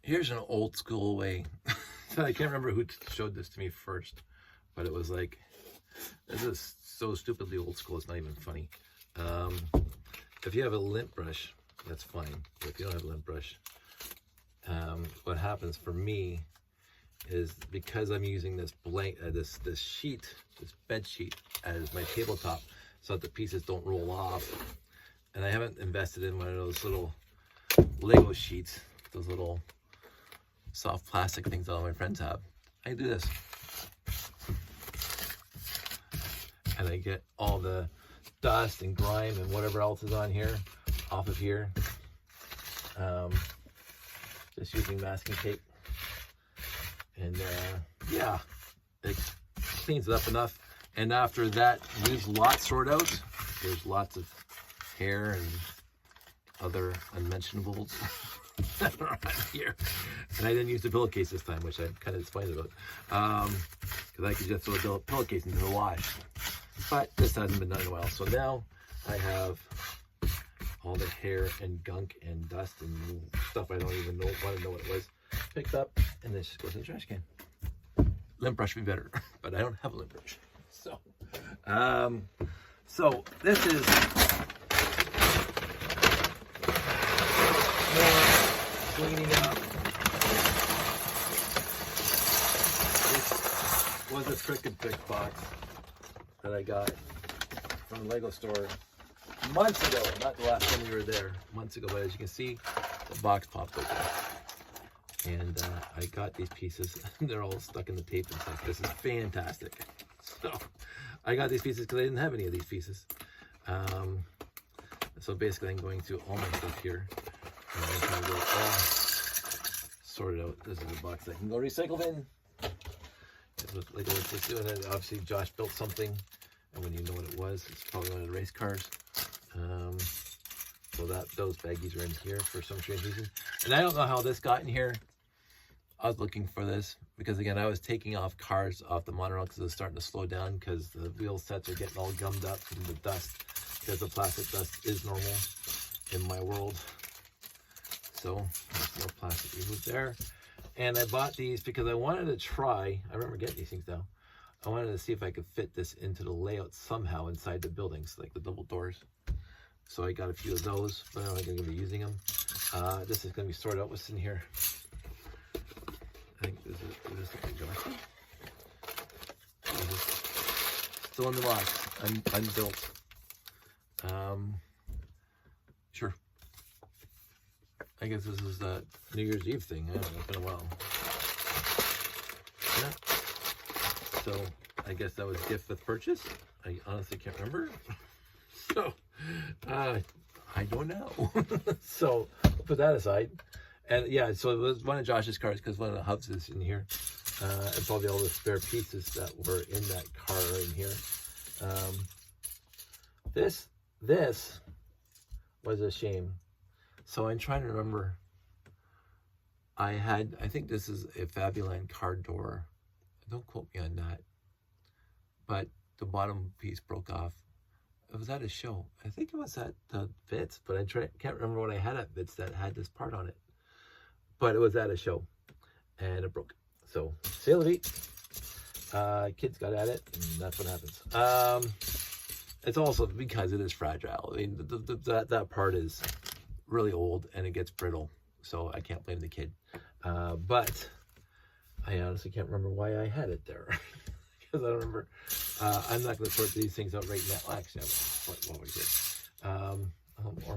Here's an old school way. I can't remember who showed this to me first, but it was like, this is so stupidly old school, it's not even funny. If you have a lint brush, that's fine. But if you don't have a lint brush, what happens for me is, because I'm using this this sheet, this bed sheet as my tabletop, so that the pieces don't roll off, and I haven't invested in one of those little Lego sheets, those little soft plastic things that all my friends have. I do this, and I get all the dust and grime and whatever else is on here off of here, just using masking tape, and yeah, it cleans it up enough. And after that used lot sort out, there's lots of hair and other unmentionables that are on here. And I didn't use the pillowcase this time, which I'm kind of disappointed about, because I could just throw a pillowcase into the wash. But this hasn't been done in a while, so now I have all the hair and gunk and dust and stuff I don't even want to know what it was picked up, and this just goes in the trash can. Lint brush would be better, but I don't have a lint brush. So this is more cleaning up. This was a Cricket Pick box that I got from the Lego store months ago, not the last time we were there, months ago, but as you can see, the box popped open. And I got these pieces, they're all stuck in the tape and stuff. This is fantastic. So I got these pieces because I didn't have any of these pieces. So basically I'm going through all my stuff here, and I'm trying to get it all sorted out. This is a box that can go recycle bin. That's what Lego was just doing. And obviously Josh built something, and when you know what it was, it's probably one of the race cars. So those baggies are in here for some strange reason. And I don't know how this got in here. I was looking for this because, again, I was taking off cars off the monorail because it was starting to slow down because the wheel sets are getting all gummed up from the dust, because the plastic dust is normal in my world. So there's more plastic removed there. And I bought these because I wanted to try, I remember getting these things now, I wanted to see if I could fit this into the layout somehow inside the buildings, like the double doors. So I got a few of those, but I'm not going to be using them. This is going to be sorted out. What's in here? I think this is still in the box, unbuilt. Sure. I guess this is that New Year's Eve thing. I don't know, it's been a while. Yeah. So I guess that was gift with purchase. I honestly can't remember. So I don't know. So I'll put that aside. And yeah, so it was one of Josh's cars because one of the hubs is in here. And probably all the spare pieces that were in that car are in here. This was a shame. So I'm trying to remember. I think this is a Fabuland car door. Don't quote me on that. But the bottom piece broke off. It was at a show. I think it was at the Vitz, but I can't remember what I had at Vitz that had this part on it. But it was at a show, and it broke. So, c'est la vie. Kids got at it, and that's what happens. It's also because it is fragile. I mean, that part is really old, and it gets brittle. So I can't blame the kid. But I honestly can't remember why I had it there. Because I don't remember. I'm not going to sort these things out right now. Actually, what we did.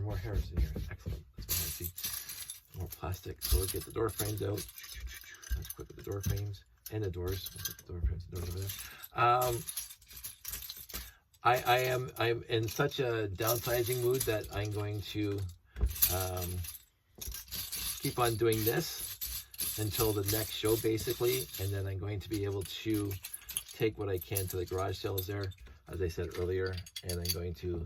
More hairs in here. Excellent. That's what I see. More plastic. So let's get the door frames out. Let's equip the door frames and the doors. We'll put the door frames and doors over there. I'm in such a downsizing mood that I'm going to keep on doing this until the next show, basically, and then I'm going to be able to take what I can to the garage sales there, as I said earlier, and I'm going to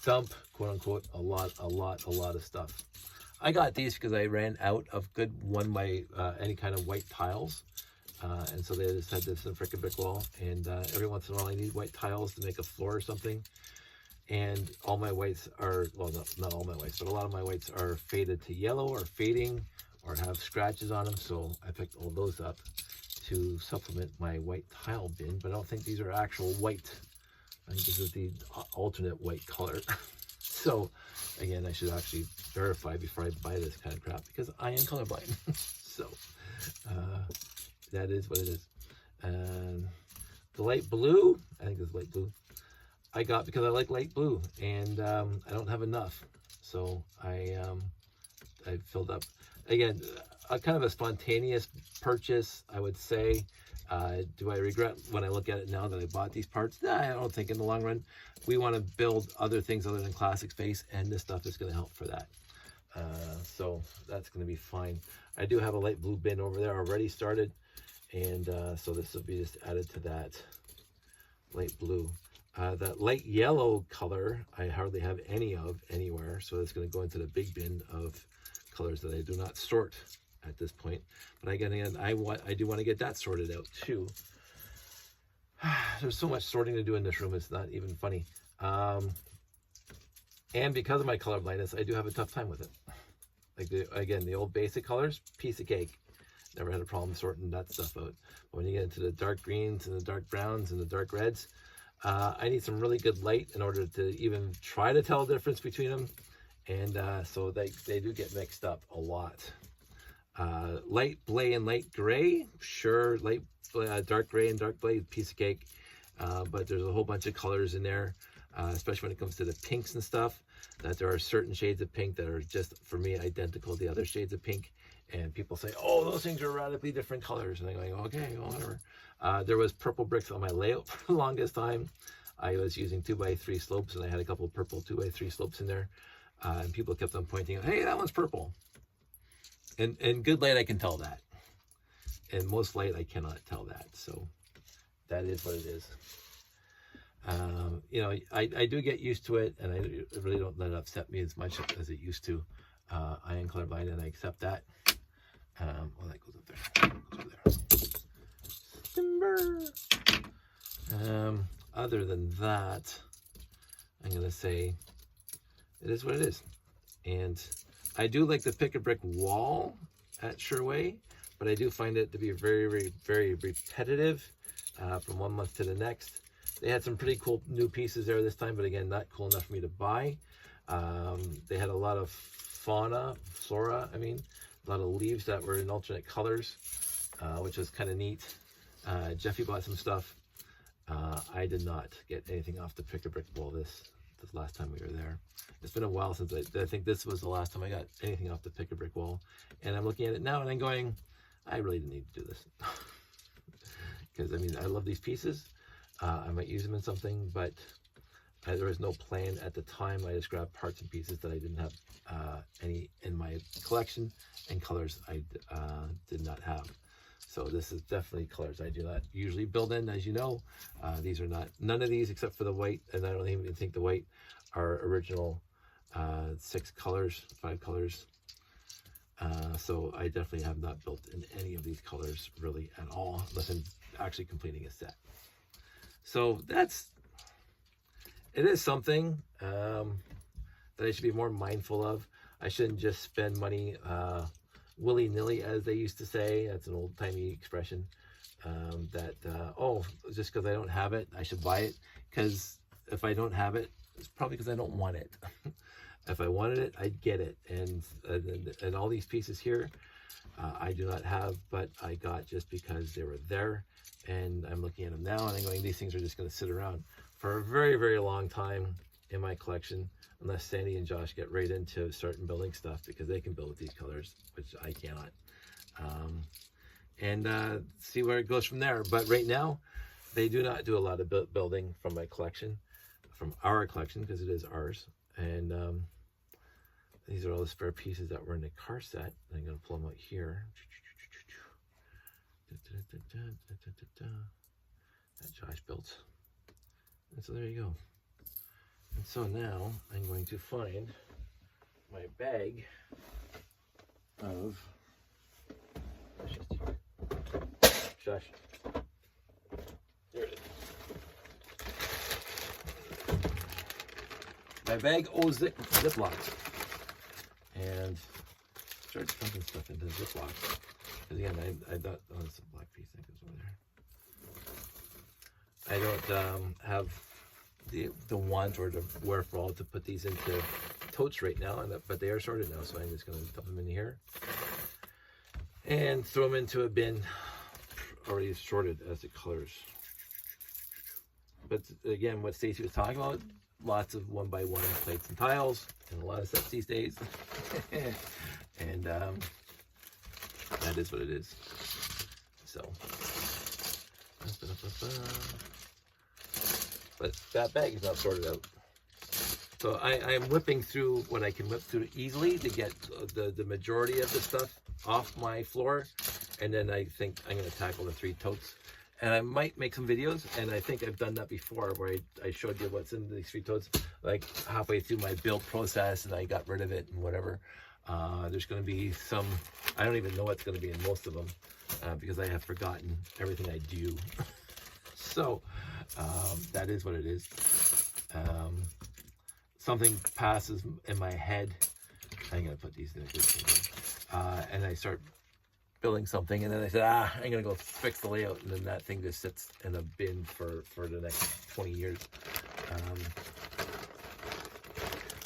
dump, quote unquote, a lot of stuff. I got these because I ran out of good one by any kind of white tiles, and so they just had this in frickin' brick wall, and every once in a while I need white tiles to make a floor or something, and all my whites are, well, not all my whites, but a lot of my whites are faded to yellow or fading, or have scratches on them. So I picked all those up to supplement my white tile bin, but I don't think these are actual white. I think this is the alternate white color. So again, I should actually verify before I buy this kind of crap, because I am colorblind. So that is what it is. And the light blue, I think this is light blue, I got because I like light blue, and I don't have enough. So I filled up. Again, a kind of a spontaneous purchase, I would say. Do I regret when I look at it now that I bought these parts? Nah, I don't think in the long run. We want to build other things other than classic space, and this stuff is going to help for that. So that's going to be fine. I do have a light blue bin over there already started, and so this will be just added to that light blue. That light yellow color, I hardly have any of anywhere, so it's going to go into the big bin of colors that I do not sort at this point. But again, I do want to get that sorted out too. There's so much sorting to do in this room, it's not even funny. And because of my color blindness, I do have a tough time with it. Like again, the old basic colors, piece of cake. Never had a problem sorting that stuff out. But when you get into the dark greens and the dark browns and the dark reds, I need some really good light in order to even try to tell the difference between them. And so they do get mixed up a lot. Light blay and light gray, sure, dark gray and dark blay, piece of cake. But there's a whole bunch of colors in there, especially when it comes to the pinks and stuff, that there are certain shades of pink that are just, for me, identical to the other shades of pink. And people say, oh, those things are radically different colors. And I'm going, okay, well, whatever. There was purple bricks on my layout for the longest time. I was using 2x3 slopes, and I had a couple of purple 2x3 slopes in there. And people kept on pointing out, hey, that one's purple. And good light, I can tell that. And most light, I cannot tell that. So that is what it is. You know, I do get used to it, and I really don't let it upset me as much as it used to. I am colorblind, and I accept that. Well, that goes up there. Goes over there. Other than that, I'm going to say it is what it is. And I do like the pick a brick wall at Sherway, but I do find it to be very, very, very repetitive from one month to the next. They had some pretty cool new pieces there this time, but again, not cool enough for me to buy. They had a lot of flora, I mean, a lot of leaves that were in alternate colors, which was kind of neat. Jeffy bought some stuff. I did not get anything off the pick a brick wall this last time we were there. It's been a while since I think this was the last time I got anything off the pick a brick wall. And I'm looking at it now and I'm going, I really didn't need to do this. Because I mean, I love these pieces. I might use them in something, but there was no plan at the time. I just grabbed parts and pieces that I didn't have any in my collection, and colors I did not have. So this is definitely colors I do not usually build in, as you know. These are not, none of these except for the white, and I don't even think the white are original 5 colors. So I definitely have not built in any of these colors really at all, unless I'm actually completing a set. So it is something that I should be more mindful of. I shouldn't just spend money willy-nilly, as they used to say. That's an old-timey expression. Oh, just because I don't have it, I should buy it. Because if I don't have it, it's probably because I don't want it. If I wanted it, I'd get it. And all these pieces here, I do not have, but I got just because they were there. And I'm looking at them now and I'm going, these things are just going to sit around for a very, very long time in my collection, unless Sandy and Josh get right into starting building stuff, because they can build with these colors, which I cannot. See where it goes from there. But right now, they do not do a lot of building from my collection, from our collection, because it is ours. And these are all the spare pieces that were in the car set. I'm going to pull them out here. That Josh built. And so there you go. And so now I'm going to find my bag of Josh. There it is. My bag owes Ziplocs. And start start dumping stuff into Ziplocs. Because again, I thought, oh, it's a black piece that goes over there. I don't have the want or the wherewithal to put these into totes right now, but they are sorted now, so I'm just going to dump them in here and throw them into a bin already sorted as the colors. But again, what Stacy was talking about, lots of 1x1 plates and tiles, and a lot of stuff these days. And that is what it is. So, but that bag is not sorted out. So I'm whipping through what I can whip through easily to get the majority of the stuff off my floor. And then I think I'm going to tackle the 3 totes. And I might make some videos, and I think I've done that before, where I showed you what's in these 3 totes, like halfway through my build process, and I got rid of it and whatever. There's going to be some, I don't even know what's going to be in most of them, because I have forgotten everything I do. So that is what it is. Something passes in my head. I'm going to put these in a good thing. And I start building something, and then I said, I'm gonna go fix the layout, and then that thing just sits in a bin for the next 20 years.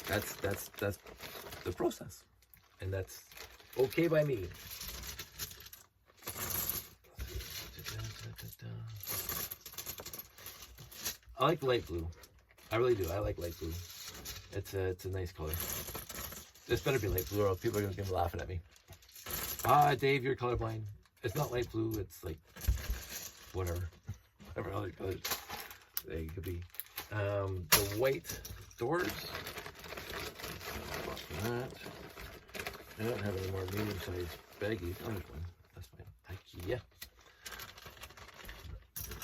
That's the process, and that's okay by me. I like light blue. I really do. I like light blue. It's a nice color. This better be light blue, or people are gonna be laughing at me. Dave, you're colorblind. It's not light blue, it's like whatever other colors they could be. The white doors. That. I don't have any more medium-sized baggies. Oh, there's one. That's fine. Thank you.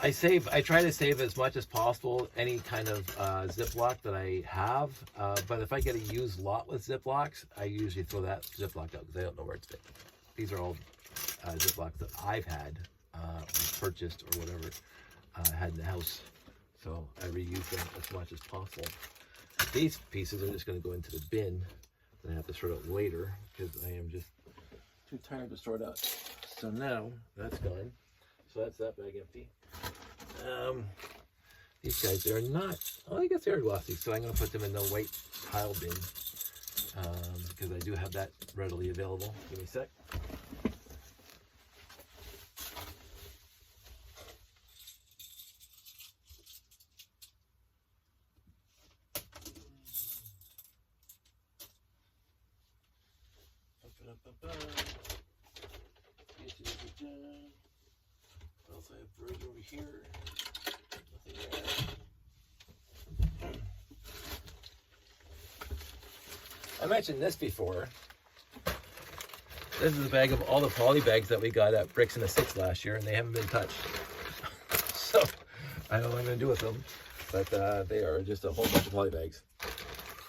I try to save as much as possible any kind of Ziploc that I have, but if I get a used lot with Ziplocs, I usually throw that Ziploc out because I don't know where it's been. These are all Ziplocs that I've had, or purchased or whatever, had in the house. So I reuse them as much as possible. These pieces are just going to go into the bin. And I have to sort out later because I am just too tired to sort out. So now that's gone. So that's that bag empty. These guys, they're not, well, I guess they are glossy. So I'm going to put them in the white tile bin. Because I do have that readily available. Give me a sec. What else I have right over here? Nothing there. I mentioned this before. This is a bag of all the poly bags that we got at Bricks in the Six last year, and they haven't been touched. So I don't know what I'm going to do with them, but they are just a whole bunch of poly bags.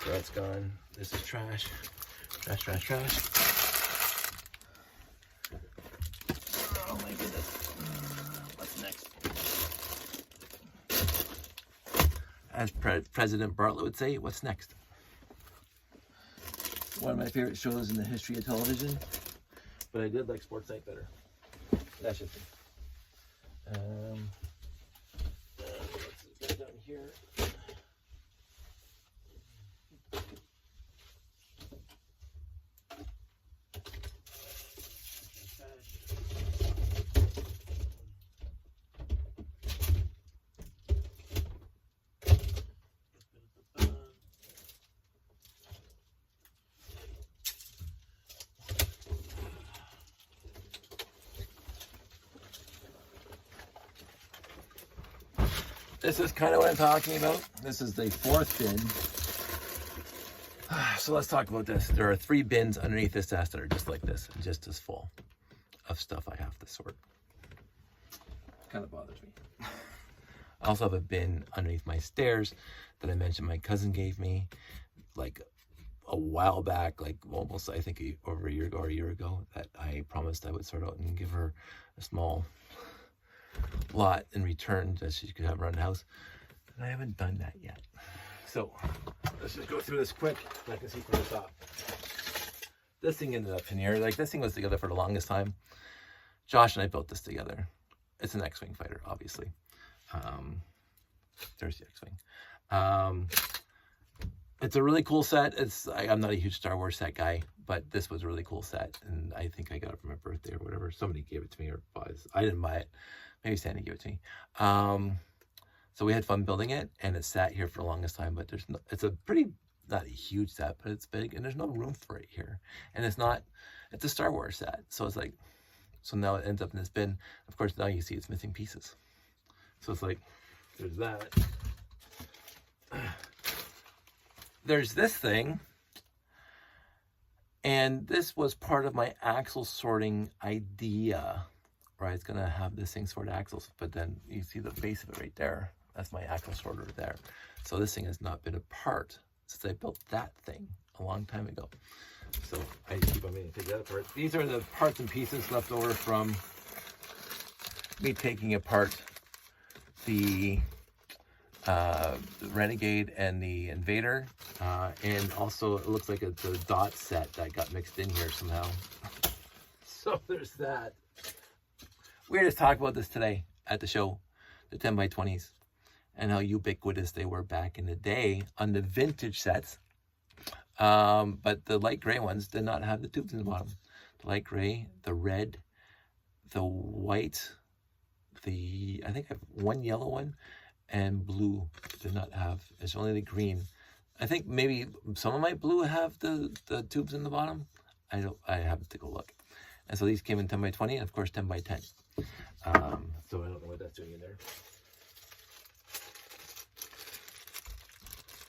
So that's gone. This is trash. Trash, trash, trash. Oh my goodness. What's next? As President Bartlett would say, what's next? One of my favorite shows in the history of television, but I did like Sports Night better. That's just me. Let's get down here. This is kind of what I'm talking about. This is the 4th bin. So let's talk about this. There are 3 bins underneath this desk that are just like this, just as full of stuff I have to sort. Kind of bothers me. I also have a bin underneath my stairs that I mentioned my cousin gave me like a while back, like almost I think over a year ago or a year ago, that I promised I would sort out and give her a small lot in return that she could have around the house, and I haven't done that yet. So let's just go through this quick so I can see from the top. this thing ended up in here. Like, this thing was together for the longest time. Josh and I built this together. It's an X-Wing fighter, obviously. There's the X-Wing. It's a really cool set. I'm not a huge Star Wars set guy, but this was a really cool set, and I think I got it for my birthday or whatever. Somebody gave it to me, or I didn't buy it. Maybe Sandy gave it to me. So we had fun building it, and it sat here for the longest time. But it's a pretty, not a huge set, but it's big, and there's no room for it here. And it's a Star Wars set, so it's like, so now it ends up in this bin. Of course, now you see it's missing pieces. So it's like, there's that. There's this thing, and this was part of my axle sorting idea, right? It's gonna have this thing sort axles, but then you see the base of it right there. That's my axle sorter there. So this thing has not been apart since I built that thing a long time ago. So I keep on meaning to take that apart. These are the parts and pieces left over from me taking apart the Renegade and the Invader, and also it looks like it's a dot set that got mixed in here somehow. So there's that. We were just talking about this today at the show, the 10x20s, and how ubiquitous they were back in the day on the vintage sets. But the light gray ones did not have the tubes in the bottom. The light gray, the red, the white, I think I have one yellow one, and blue did not have. It's only the green. I think maybe some of my blue have the tubes in the bottom. I have to go look. And so these came in 10x20, and of course 10x10. So I don't know what that's doing in there.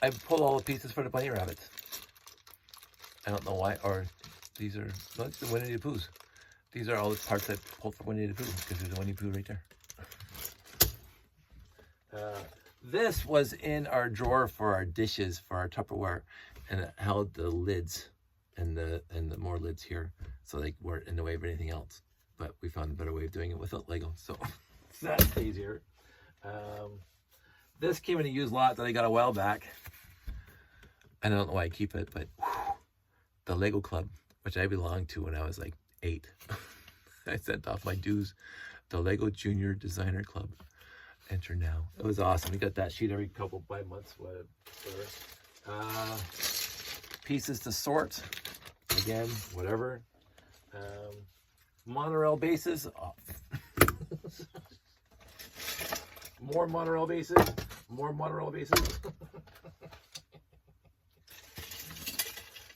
I pulled all the pieces for the bunny rabbits. I don't know why, or these are, no, it's the Winnie the Poohs. These are all the parts I pulled for Winnie the Pooh, because there's a Winnie the Pooh right there. This was in our drawer for our dishes, for our Tupperware, and it held the lids and the more lids here, so they weren't in the way of anything else. But we found a better way of doing it without Lego, so that's easier. This came in a used lot that I got a while back. I don't know why I keep it, but the Lego Club, which I belonged to when I was like 8. I sent off my dues. The Lego Junior Designer Club. Enter now. It was awesome. We got that sheet every couple by months, whatever. Pieces to sort. Again, whatever. Monorail bases. Oh. More monorail bases. More monorail bases.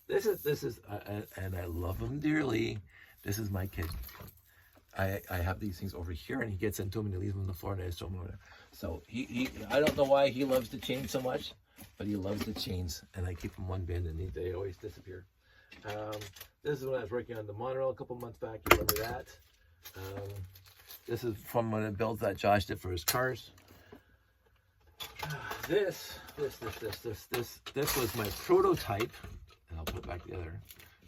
This is, and I love him dearly. This is my kid. I have these things over here, and he gets into them and he leaves them on the floor, and I just throw them over there. So I don't know why he loves the chains so much, but he loves the chains, and I keep them in one bin, and they always disappear. This is when I was working on the monorail a couple months back. You remember that? This is from one of the builds that Josh did for his cars. This was my prototype, and I'll put it back together.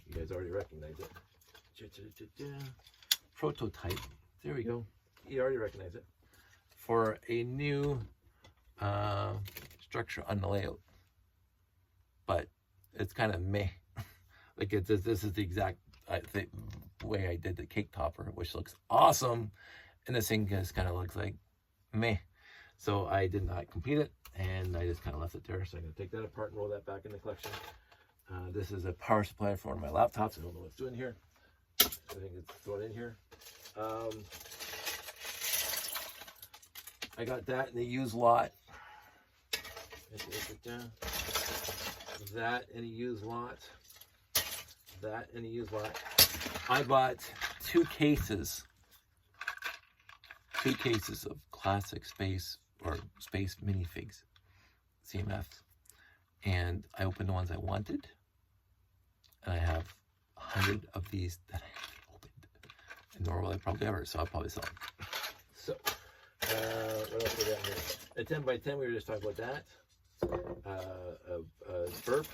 You guys already recognize it. Prototype. There we go. You already recognize it. For a new structure on the layout. But it's kind of meh. Like this is the exact way I did the cake topper, which looks awesome. And this thing just kind of looks like meh. So I did not complete it, and I just kind of left it there. So I'm going to take that apart and roll that back in the collection. This is a power supply for one of my laptops. I don't know what's doing here. I think it's thrown in here. I got that in the used lot. That in a used lot. That in a used lot. I bought two cases of classic space or space minifigs, CMFs, and I opened the ones I wanted, and I have 100 of these that I haven't opened, and nor will I probably ever, so I'll probably sell them. So, what else we got here? A 10x10, we were just talking about that. Burp,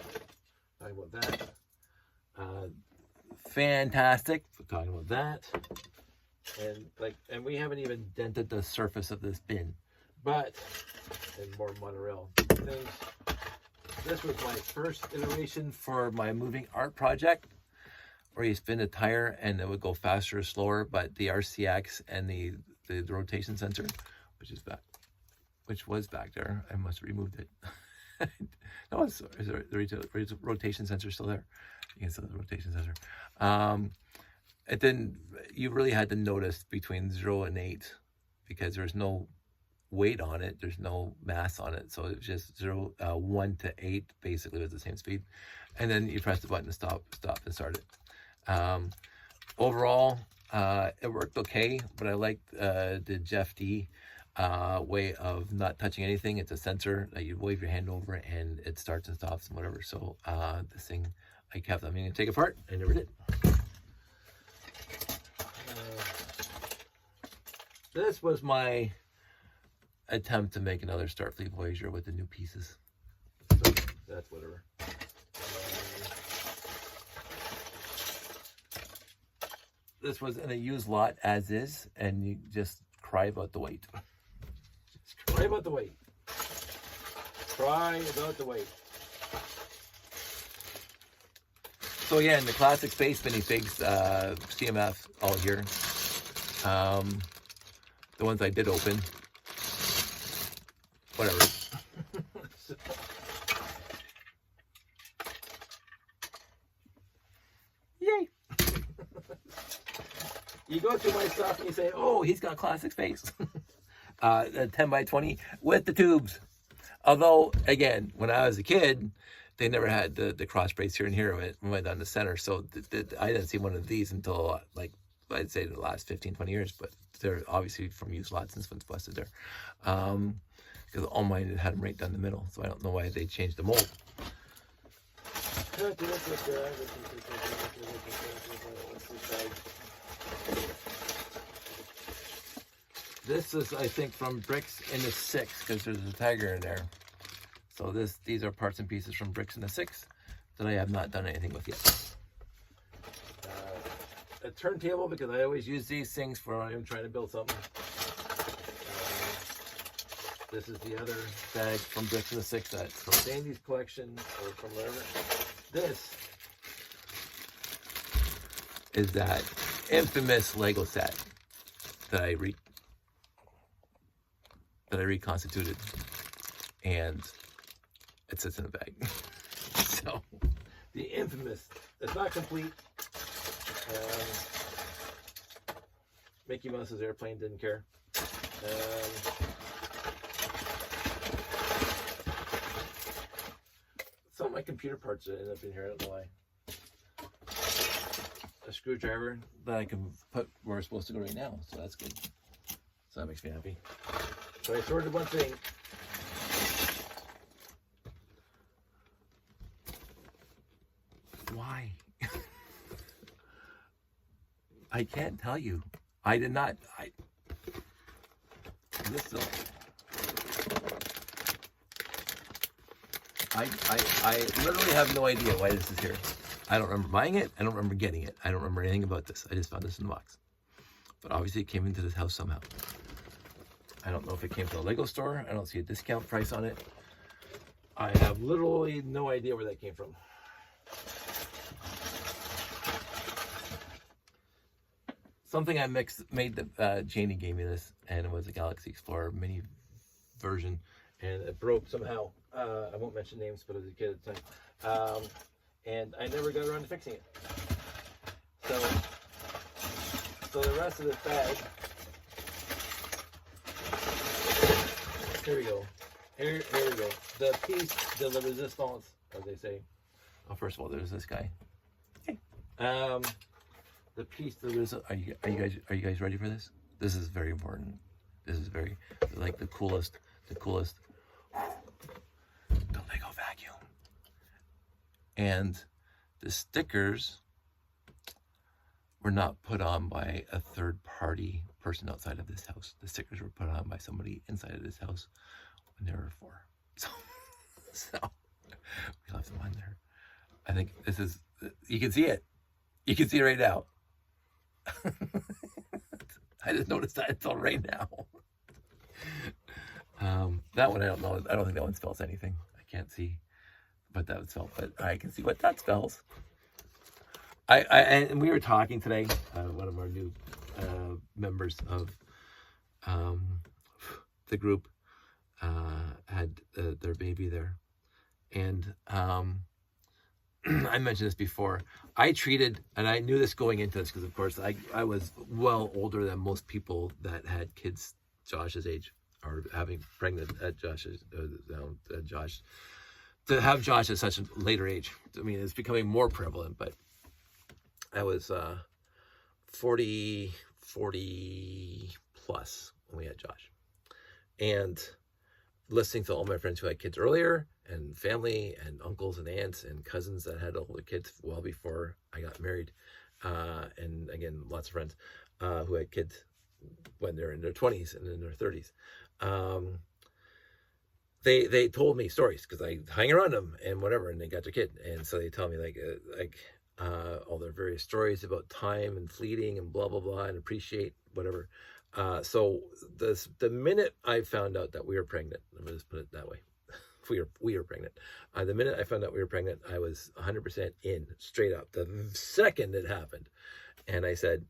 talking about that. Fantastic, we're talking about that. And we haven't even dented the surface of this bin, but, and more monorail things. This was my first iteration for my moving art project, where you spin the tire and it would go faster or slower, but the RCX and the rotation sensor, which was back there, I must have removed it. No, the rotation sensor still there. You can see the rotation sensor. It didn't. You really had to notice between 0 and 8 because there's no weight on it. There's no mass on it, so it's just 1 to 8 basically was the same speed, and then you press the button to stop and start it. Overall, it worked okay, but I liked the Jeff D way of not touching anything. It's a sensor that you wave your hand over and it starts and stops and whatever. So this thing I kept on meaning to take apart. I never did. This was my attempt to make another Starfleet Voyager with the new pieces. So that's whatever. This was in a used lot as is, and you just cry about the weight. Just cry about the weight. Cry about the weight. So again, the classic Space Minifigs, CMF, all here. The ones I did open. Whatever. Yay! You go through my stuff and you say, oh, he's got classic Space. 10 by 20 with the tubes. Although, again, when I was a kid, they never had the cross brace here and here. It went down the center. So I didn't see one of these until, like, I'd say the last 15, 20 years. But they're obviously from used lots since one's busted there. Because all mine had them right down the middle. So I don't know why they changed the mold. This is, I think, from Bricks in the 6, because there's a tagger in there. So these are parts and pieces from Bricks in the 6 that I have not done anything with yet. A turntable, because I always use these things for when I'm trying to build something. This is the other bag from Bricks in the 6 that's from Sandy's collection or from wherever. This is that infamous Lego set that I reconstituted, and it sits in a bag. So the infamous, it's not complete. Mickey Mouse's airplane, didn't care. Some of my computer parts ended up in here, I don't know why. A screwdriver that I can put where it's supposed to go right now, so that's good. So that makes me happy. So I sorted a bunch of ink. Why? I can't tell you. I did not. I literally have no idea why this is here. I don't remember buying it. I don't remember getting it. I don't remember anything about this. I just found this in the box. But obviously it came into this house somehow. I don't know if it came from a Lego store. I don't see a discount price on it. I have literally no idea where that came from. Something I made the Janie gave me this, and it was a Galaxy Explorer mini version, and it broke somehow. I won't mention names, but I was a kid at the time, and I never got around to fixing it. So the rest of this bag. Here we go. Here we go. The piece de la resistance, as they say. Oh, first of all, there's this guy. Hey. The piece de la resistance. Are you guys ready for this? This is very important. This is very like the coolest. The Lego vacuum. And the stickers were not put on by a third-party person outside of this house. The stickers were put on by somebody inside of this house when they were 4. So we left them on there. I think this is, you can see it. You can see it right now. I just noticed that until right now. That one, I don't know. I don't think that one spells anything. I can't see what that would spell, but I can see what that spells. And we were talking today. One of our new members of the group had their baby there, and I mentioned this before. I treated, and I knew this going into this because, of course, I was well older than most people that had kids Josh's age, or having pregnant at Josh's Josh. To have Josh at such a later age, I mean, it's becoming more prevalent. But I was 40 plus when we had Josh, and listening to all my friends who had kids earlier, and family and uncles and aunts and cousins that had older kids well before I got married, and again, lots of friends who had kids when they're in their 20s and in their 30s. They told me stories because I hang around them and whatever, and they got their kid, and so they tell me all their various stories about time and fleeting and blah blah blah, and appreciate whatever. So the minute I found out that we were pregnant, let me just put it that way, we were pregnant. The minute I found out we were pregnant, I was 100% in, straight up. The second it happened, and I said,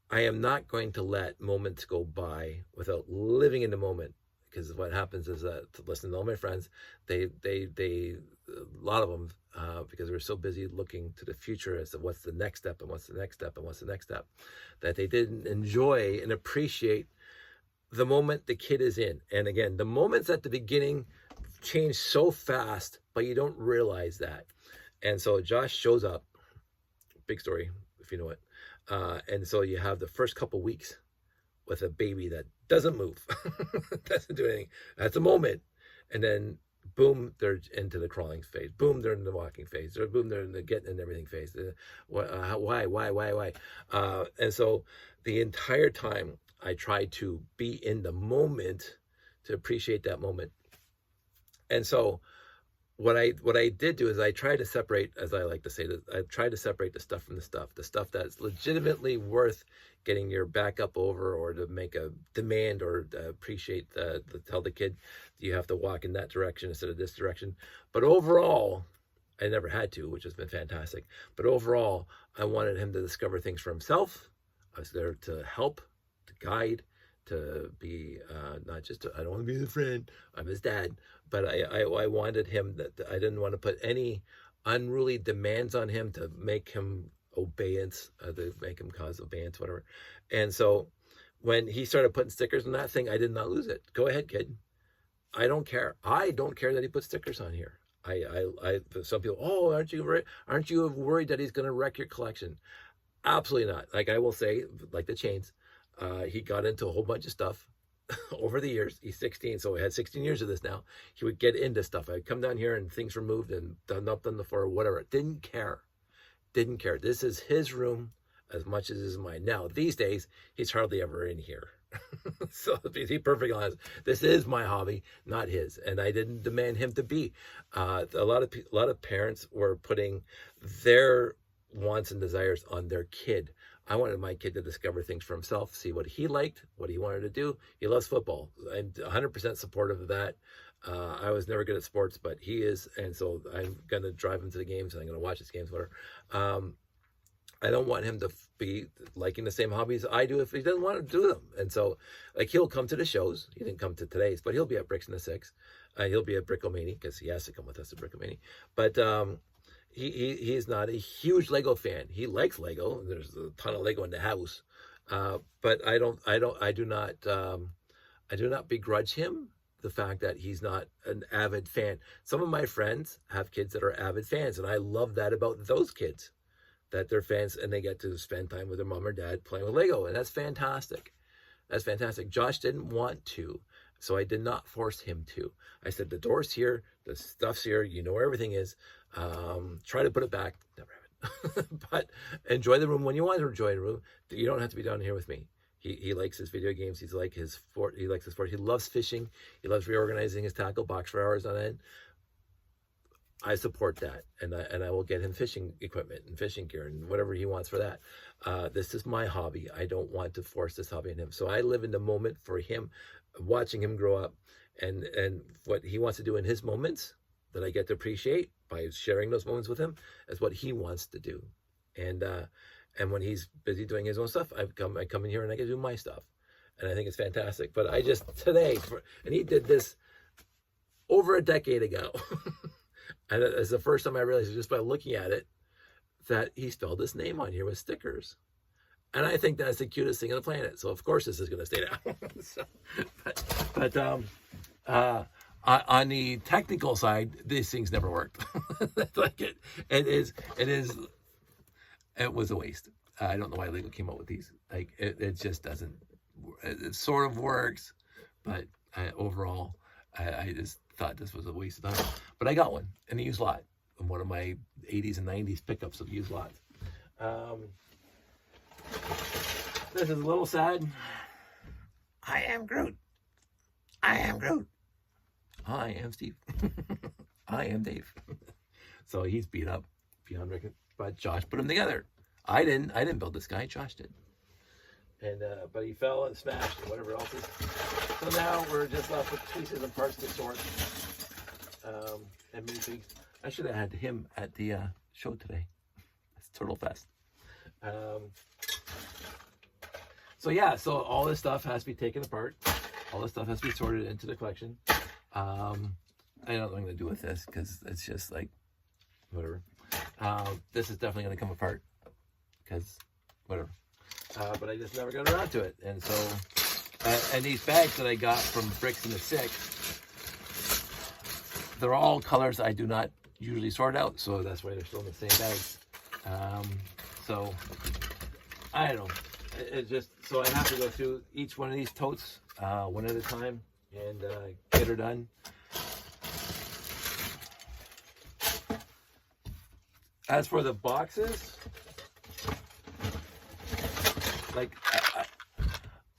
I am not going to let moments go by without living in the moment. Because what happens is that, to listen to all my friends, they a lot of them, because we're so busy looking to the future as to what's the next step and what's the next step and what's the next step, that they didn't enjoy and appreciate the moment the kid is in. And again, the moments at the beginning change so fast, but you don't realize that. And so Josh shows up, big story, if you know it. And so you have the first couple weeks with a baby that doesn't move, doesn't do anything. That's a moment. And then boom, they're into the crawling phase. Boom, they're in the walking phase. Or boom, they're in the getting and everything phase. Why? And so the entire time I try to be in the moment, to appreciate that moment. And so what I did do is I tried to separate, as I like to say, I tried to separate the stuff from the stuff that's legitimately worth getting your back up over, or to make a demand, or appreciate tell the kid you have to walk in that direction instead of this direction. But overall, I never had to, which has been fantastic. But overall, I wanted him to discover things for himself. I was there to help, to guide, to be not just I don't want to be the friend, I'm his dad, but I wanted him, that I didn't want to put any unruly demands on him to make him obedience, to make him cause obedience, whatever. And so when he started putting stickers on that thing, I did not lose it. Go ahead, kid. I don't care that he put stickers on here. Some people, oh, aren't you worried that he's going to wreck your collection? Absolutely not. Like I will say, like the chains, he got into a whole bunch of stuff over the years. He's 16, so he had 16 years of this now. He would get into stuff. I'd come down here and things were moved and done up on the floor, whatever. Didn't care. This is his room as much as it is mine. Now, these days, he's hardly ever in here. So to be perfectly honest, this is my hobby, not his, and I didn't demand him to be. A lot of parents were putting their wants and desires on their kid. I wanted my kid to discover things for himself, see what he liked, what he wanted to do. He loves football. I'm 100% supportive of that. I was never good at sports, but he is, and so I'm going to drive him to the games, and I'm going to watch his games, whatever. I don't want him to be liking the same hobbies I do if he doesn't want to do them. And so, like, he'll come to the shows. He didn't come to today's, but he'll be at Bricks in the Six. He'll be at Brickomania because he has to come with us to Brickomania. But he's not a huge Lego fan. He likes Lego. There's a ton of Lego in the house. But I do not begrudge him the fact that he's not an avid fan. Some of my friends have kids that are avid fans, and I love that about those kids, that they're fans and they get to spend time with their mom or dad playing with Lego, and that's fantastic. That's fantastic. Josh didn't want to, so I did not force him to. I said, the door's here, the stuff's here, you know where everything is. Try to put it back. Never have it. But enjoy the room when you want to enjoy the room. You don't have to be down here with me. He likes his video games. He likes his sport. He loves fishing. He loves reorganizing his tackle box for hours on end. I support that, and I will get him fishing equipment and fishing gear and whatever he wants for that. This is my hobby. I don't want to force this hobby on him. So I live in the moment for him, watching him grow up, and what he wants to do in his moments that I get to appreciate by sharing those moments with him is what he wants to do. And when he's busy doing his own stuff, I come in here and I can do my stuff, and I think it's fantastic. But I just today, and he did this over a decade ago, and it's the first time I realized just by looking at it that he spelled his name on here with stickers. And I think that's the cutest thing on the planet. So of course this is going to stay down. So, but on the technical side, these things never worked. Like it was a waste. I don't know why Lego came up with these. Like it just doesn't. It sort of works, but overall, I just thought this was a waste of time. But I got one in a used lot. In one of my 80s and 90s pickups of used lots. This is a little sad. I am Groot. I am Groot. I am Steve. I am Dave. So he's beat up beyond recognition, but Josh put him together. I didn't build this guy. Josh did. And but he fell and smashed and whatever else is. So now we're just left with pieces and parts to sort. And minifigs. I should have had him at the show today. It's Turtle Fest. So yeah, so all this stuff has to be taken apart. All this stuff has to be sorted into the collection. I don't know what I'm going to do with this because it's just like, whatever. This is definitely going to come apart because, whatever. But I just never got around to it. And so, and these bags that I got from Bricks in the Six, they're all colors I do not usually sort out. So that's why they're still in the same bags. So, I don't know. It just, so I have to go through each one of these totes one at a time and get her done. As for the boxes, like,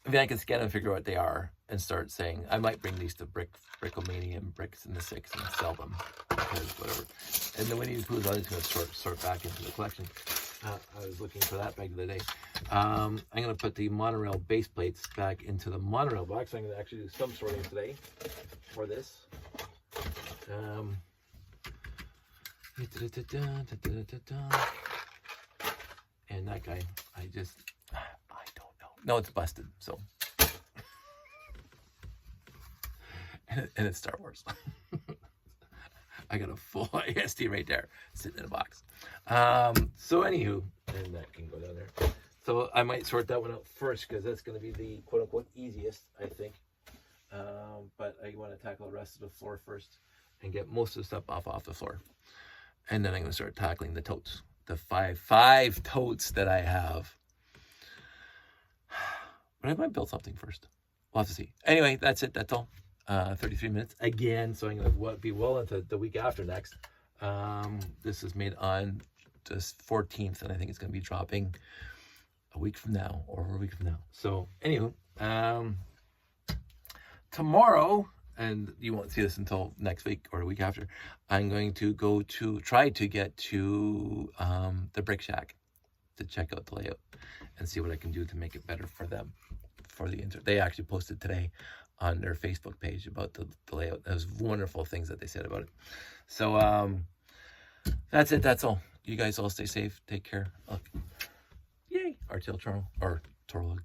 I mean, I can scan and figure out what they are and start saying, I might bring these to Brickomania and Bricks in the Six and sell them, because whatever. And then when these Poohs, I'm just going to sort back into the collection. I was looking for that back the other day. I'm going to put the monorail base plates back into the monorail box. I'm going to actually do some sorting today for this. And that guy, I don't know. No, it's busted, so. And it's Star Wars. I got a full ISD right there, sitting in a box. So anywho, and that can go down there. So I might sort that one out first because that's going to be the quote-unquote easiest, I think. But I want to tackle the rest of the floor first and get most of the stuff off the floor. And then I'm going to start tackling the totes. The five totes that I have. But I might build something first. We'll have to see. Anyway, that's it. That's all. 33 minutes again, so I'm going to be well into the week after next. This is made on the 14th, and I think it's going to be dropping a week from now or over a week from now. So, anywho, tomorrow, and you won't see this until next week or a week after, I'm going to try to get to the Brick Shack to check out the layout and see what I can do to make it better for them. They actually posted today on their Facebook page about the layout. There's wonderful things that they said about it. So that's it. That's all. You guys all stay safe. Take care. Yay! RTL Toronto or Torlug.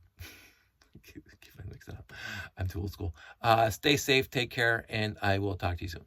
Keep mixing it up. I'm too old school. Stay safe. Take care, and I will talk to you soon.